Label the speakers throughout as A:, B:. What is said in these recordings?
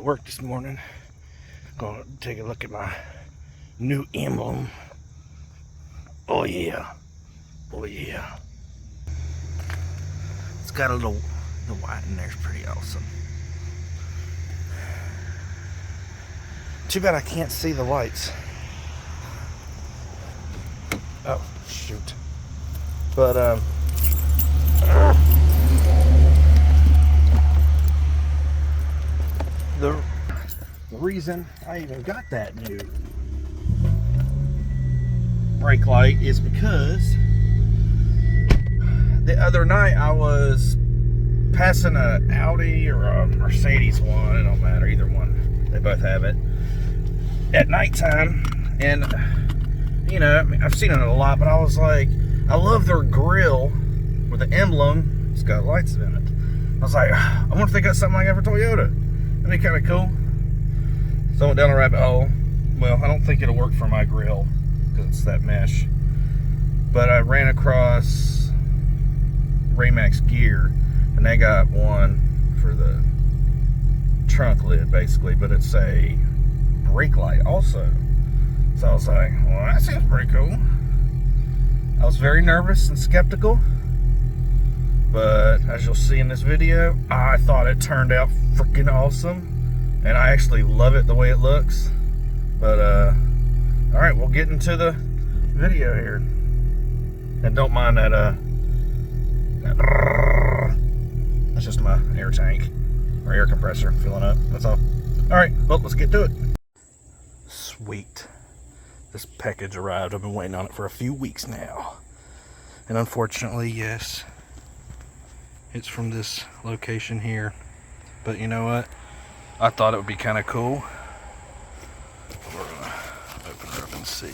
A: work this morning. Gonna take a look at my new emblem. Oh yeah. Oh yeah. It's got a little, the white in there is pretty awesome. Too bad I can't see the lights. Oh, shoot. But, the reason I even got that new brake light is because the other night I was passing an Audi or a Mercedes one, it don't matter, either one, they both have it, at nighttime, and you know, I've seen it a lot, but I was like, I love their grille with the emblem, it's got lights in it. I was like, I wonder if they got something like that for Toyota. That'd be kind of cool. So I went down a rabbit hole. Well, I don't think it'll work for my grill because it's that mesh. But I ran across Raymax Gear, and they got one for the trunk lid, basically, but it's a brake light also. So I was like, well, that seems pretty cool. I was very nervous and skeptical, but as you'll see in this video, I thought it turned out freaking awesome, and I actually love it the way it looks. But all right, we'll get into the video here, and don't mind that that's just my air tank or air compressor filling up, that's all. All right, well, let's get to it. Sweet. This package arrived. I've been waiting on it for a few weeks now. And unfortunately, yes, it's from this location here. But you know what? I thought it would be kind of cool. We're gonna open it up and see.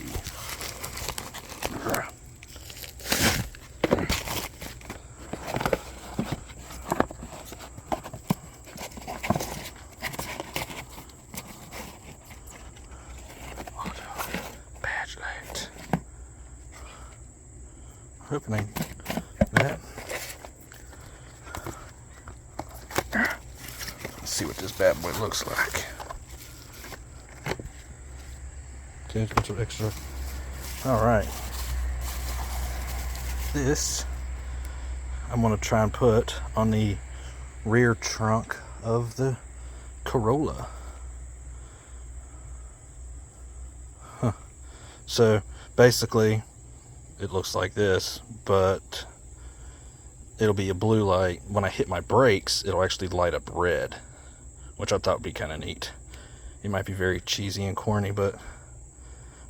A: Opening that. Let's see what this bad boy looks like. Okay, a bunch of extra. All right. This I'm gonna try and put on the rear trunk of the Corolla. Huh. So basically, it looks like this, but it'll be a blue light. When I hit my brakes, it'll actually light up red, which I thought would be kind of neat. It might be very cheesy and corny, but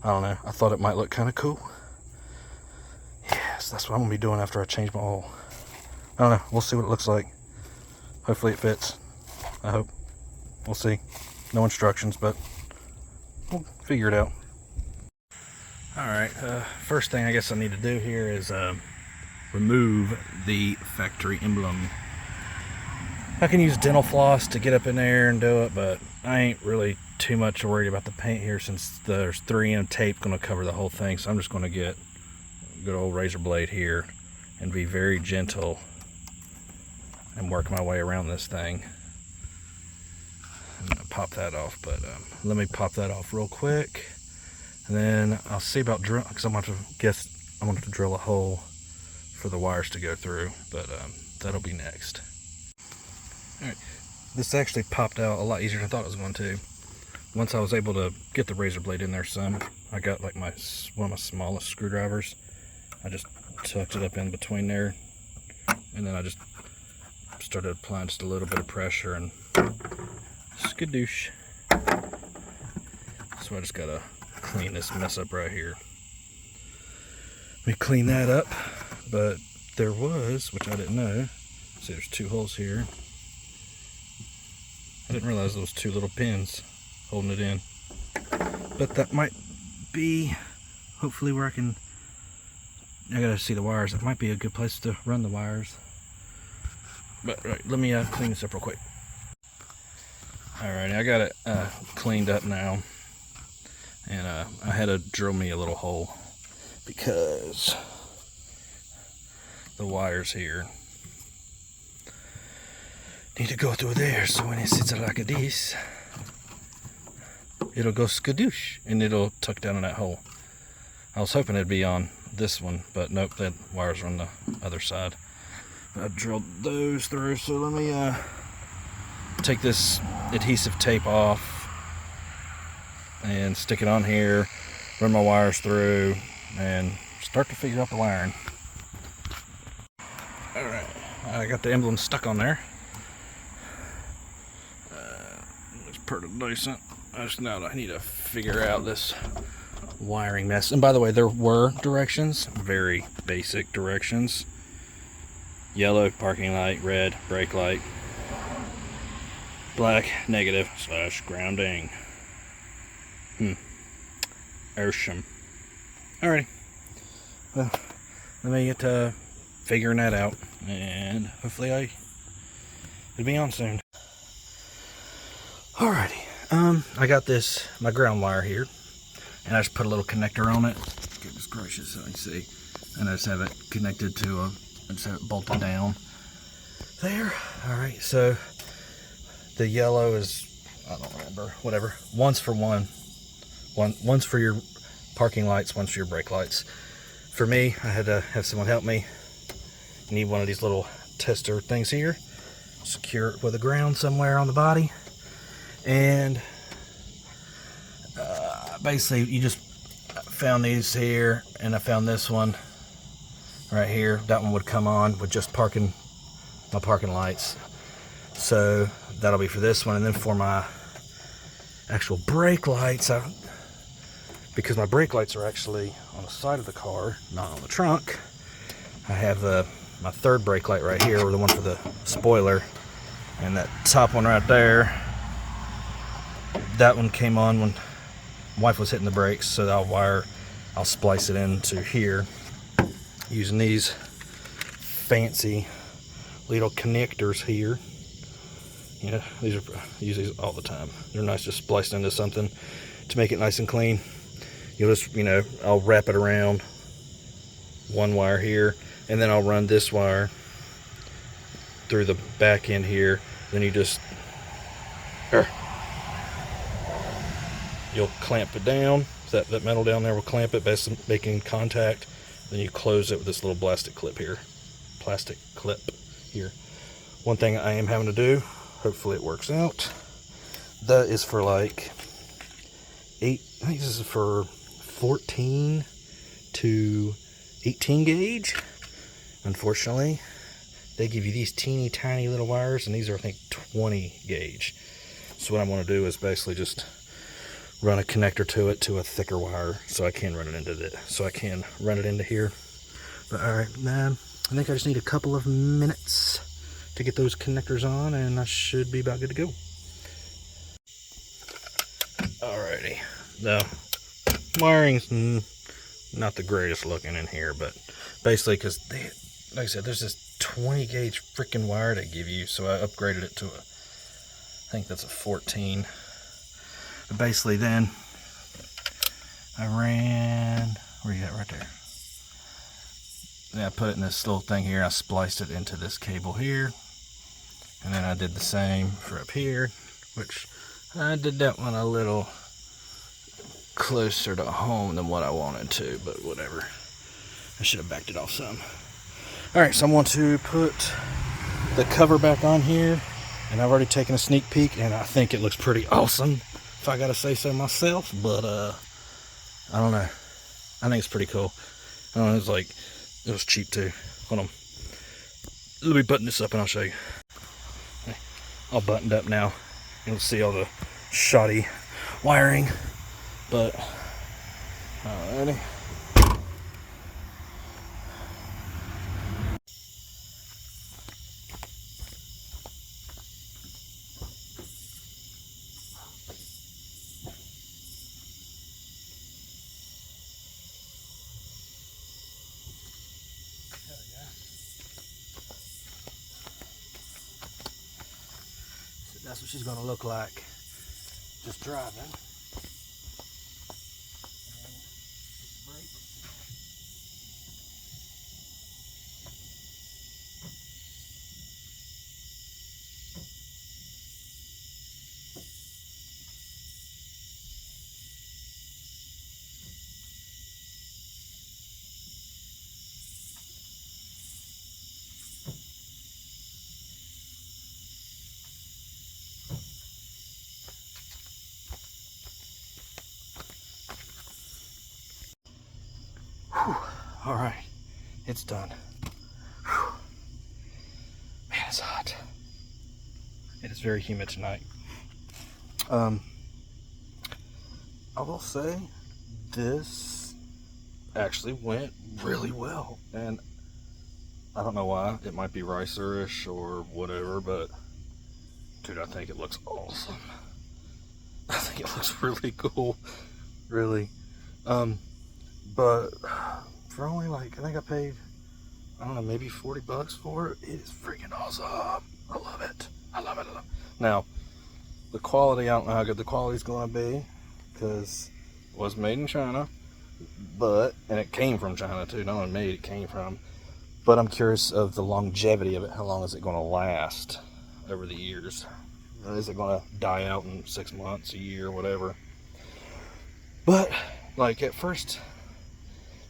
A: I don't know. I thought it might look kind of cool. Yes, that's what I'm gonna be doing after I change my oil. I don't know. We'll see what it looks like. Hopefully it fits. I hope. We'll see. No instructions, but we'll figure it out. Alright, first thing I guess I need to do here is remove the factory emblem. I can use dental floss to get up in there and do it, but I ain't really too much worried about the paint here since there's 3M tape going to cover the whole thing. So I'm just going to get a good old razor blade here and be very gentle and work my way around this thing. I'm going to pop that off, but let me pop that off real quick. And then I'll see about drill, because I'm going to have to drill a hole for the wires to go through, but that'll be next. All right, this actually popped out a lot easier than I thought it was going to. Once I was able to get the razor blade in there some, I got like one of my smallest screwdrivers. I just tucked it up in between there, and then I just started applying just a little bit of pressure and skadoosh. So I just gotta clean this mess up right here. Let me clean that up, but there was, which I didn't know, see there's 2 holes here. I didn't realize those 2 little pins holding it in, but that might be hopefully where I gotta see the wires. That might be a good place to run the wires, but right, let me clean this up real quick. Alright, I got it cleaned up now. And I had to drill me a little hole because the wires here need to go through there. So when it sits like this, it'll go skadoosh and it'll tuck down in that hole. I was hoping it'd be on this one, but nope, that wires are on the other side. I drilled those through, so let me take this adhesive tape off and stick it on here, run my wires through, and start to figure out the wiring. Alright, I got the emblem stuck on there. Looks pretty decent. I need to figure out this wiring mess. And by the way, there were directions, very basic directions. Yellow, parking light; red, brake light; black, negative / grounding. Awesome. Alrighty. Well, let me get to figuring that out, and hopefully it'll be on soon. Alrighty. I got my ground wire here, and I just put a little connector on it. Goodness gracious, so I can see. And I just have it connected to I just have it bolted down there. Alright, so the yellow is, I don't remember, whatever. One's for one's for your parking lights, one's for your brake lights. For me, I had to have someone help me. You need one of these little tester things here. Secure it with a ground somewhere on the body. And basically, you just found these here, and I found this one right here. That one would come on with just my parking lights. So that'll be for this one, and then for my actual brake lights, because my brake lights are actually on the side of the car, not on the trunk, I have my third brake light right here, or the one for the spoiler, and that top one right there, that one came on when wife was hitting the brakes, so I'll splice it into here using these fancy little connectors here. Yeah, I use these all the time. They're nice, just spliced into something to make it nice and clean. You'll just, I'll wrap it around one wire here, and then I'll run this wire through the back end here. Then you just you'll clamp it down. That metal down there will clamp it, making contact. Then you close it with this little plastic clip here. One thing I am having to do, hopefully it works out, that is for like I think this is for 14 to 18 gauge. Unfortunately, they give you these teeny tiny little wires, and these are, I think, 20 gauge. So what I want to do is basically just run a connector to it to a thicker wire, so I can run it into here. But alright, man, I think I just need a couple of minutes to get those connectors on, and I should be about good to go. Alrighty, the wiring's not the greatest looking in here, but basically, because like I said, there's this 20 gauge freaking wire they give you, so I upgraded it to I think that's a 14. But basically, then I ran, where you at, right there. Then I put it in this little thing here. I spliced it into this cable here, and then I did the same for up here, which I did that one a little closer to home than what I wanted to, but whatever. I should have backed it off some. Alright, so I'm going to put the cover back on here, and I've already taken a sneak peek, and I think it looks pretty awesome, if I gotta say so myself. But I don't know, I think it's pretty cool. I don't know, it was cheap too. Hold on, let me button this up and I'll show you. All buttoned up now. You'll see all the shoddy wiring, but alrighty. That's what she's going to look like just driving. Whew. All right, it's done. Whew. Man, it's hot. It is very humid tonight. I will say this actually went really well, and I don't know why. It might be ricer-ish or whatever, but dude, I think it looks awesome. I think it looks really cool, really. But for only like, I think I paid, I don't know, maybe 40 bucks for it. It is freaking awesome. I love it. I love it. I love it. Now, the quality, I don't know how good the quality is going to be, because it was made in China, and it came from China too. Not only made, it came from. But I'm curious of the longevity of it. How long is it going to last over the years? Is it going to die out in 6 months, a year, whatever? But like at first,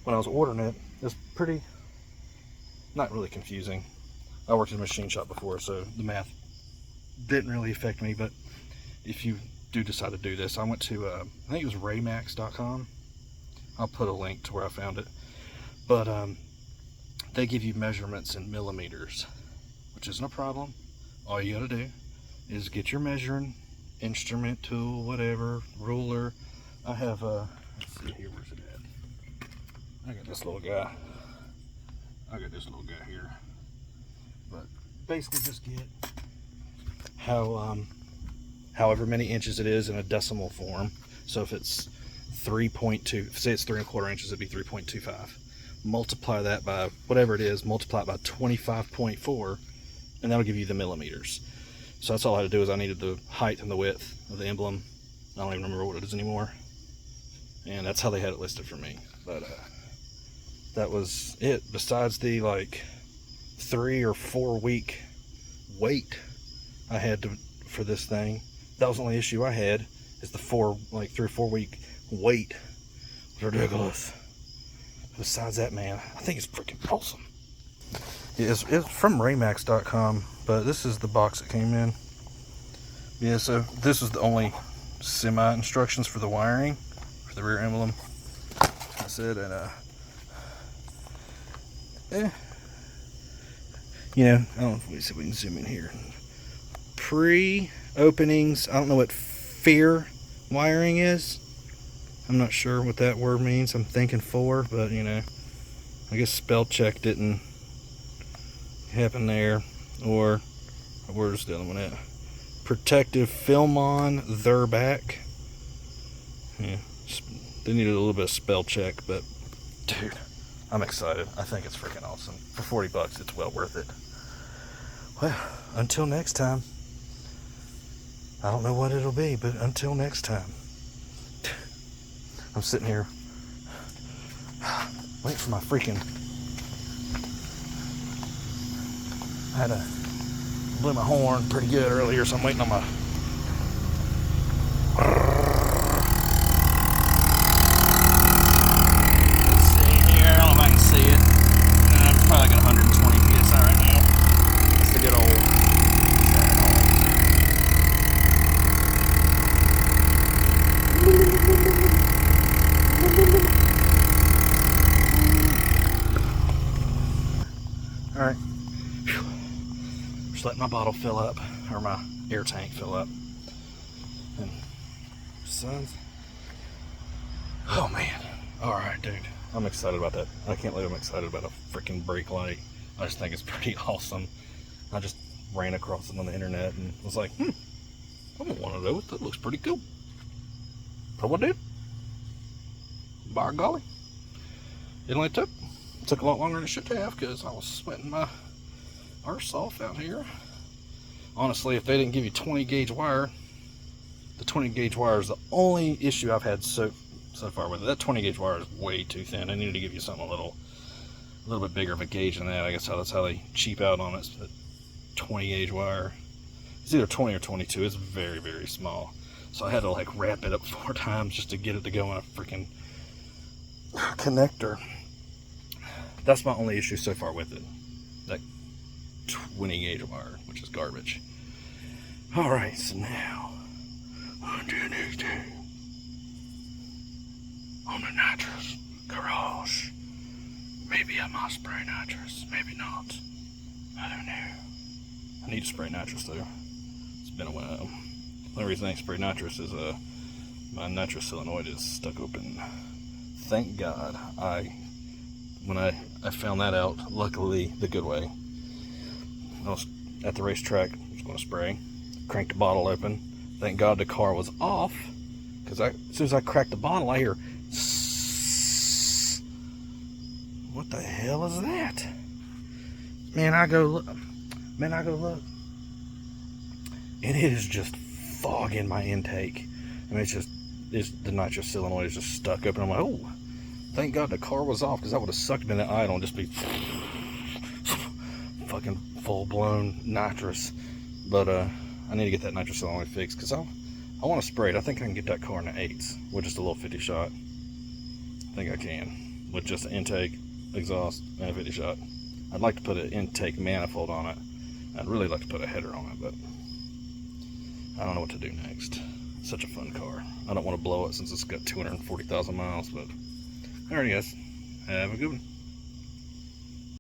A: when I was ordering it, it was pretty, not really confusing. I worked in a machine shop before, so the math didn't really affect me. But if you do decide to do this, I went to, I think it was raymax.com. I'll put a link to where I found it. But they give you measurements in millimeters, which isn't a problem. All you gotta do is get your measuring instrument, tool, whatever, ruler. I have a, let's see here, where's it at? I got this little guy. Here. But basically just get how, however many inches it is in a decimal form. So if it's 3.2, say it's 3 1/4 inches, it'd be 3.25. Multiply that by whatever it is, multiply it by 25.4, and that'll give you the millimeters. So that's all I had to do. Is I needed the height and the width of the emblem. I don't even remember what it is anymore, and that's how they had it listed for me. But that was it. Besides the like 3 or 4 week wait I had to for this thing, that was the only issue I had, is the 3 or 4 week wait. It was ridiculous. Besides that, man, I think it's freaking awesome. It's from raymax.com, but this is the box it came in. Yeah, so this was the only semi instructions for the wiring for the rear emblem. That's it. And you know, I don't know, let me see if we can zoom in here. Pre-openings, I don't know what FEAR wiring is. I'm not sure what that word means. I'm thinking for, but you know, I guess spell check didn't happen there. Or where's the other one at? Protective film on their back. Yeah, they needed a little bit of spell check, but dude, I'm excited. I think it's freaking awesome. For 40 bucks, it's well worth it. Well, until next time. I don't know what it'll be, but until next time. I'm sitting here waiting for my freaking, I had to blew my horn pretty good earlier, so I'm waiting on my, let's see here, I don't know if I can see it. I'm probably got 120 PSI right now. It's the good old. Alright, just letting my bottle fill up, or my air tank fill up. And sons, oh man, alright dude, I'm excited about that. I can't believe I'm excited about a freaking brake light. I just think it's pretty awesome. I just ran across it on the internet and was like, I want one of those, that looks pretty cool. So what I did, by golly, it only took a lot longer than it should have, because I was sweating my arse off out here. Honestly, if they didn't give you 20 gauge wire, the 20 gauge wire is the only issue I've had so far with it. That 20 gauge wire is way too thin. I needed to give you something a little bit bigger of a gauge than that. I guess that's how they cheap out on it. But 20 gauge wire, it's either 20 or 22. It's very, very small. So I had to like wrap it up 4 times just to get it to go in a freaking connector. That's my only issue so far with it. That 20 gauge wire, which is garbage. Alright, so now on to the next day on the NitrousCorolla. I might spray nitrous. Maybe not. I don't know. I need to spray nitrous though. It's been a while. The only reason I ain't sprayed nitrous is my nitrous solenoid is stuck open. Thank God when I found that out, luckily the good way. I was at the racetrack, I was going to spray, cranked the bottle open. Thank God the car was off, because as soon as I cracked the bottle, I hear, what the hell is that? Man, I go look. And it is just fog in my intake. I mean, the nitrous solenoid is just stuck open. I'm like, oh, thank God the car was off, because I would have sucked in the idle and just be fucking full-blown nitrous. But I need to get that nitrous solenoid fixed, because I want to spray it. I think I can get that car in the 8s with just a little 50 shot. I think I can, with just an intake, exhaust, and a 50 shot. I'd like to put an intake manifold on it. I'd really like to put a header on it, but I don't know what to do next. It's such a fun car. I don't want to blow it since it's got 240,000 miles, but alright guys, have a good one.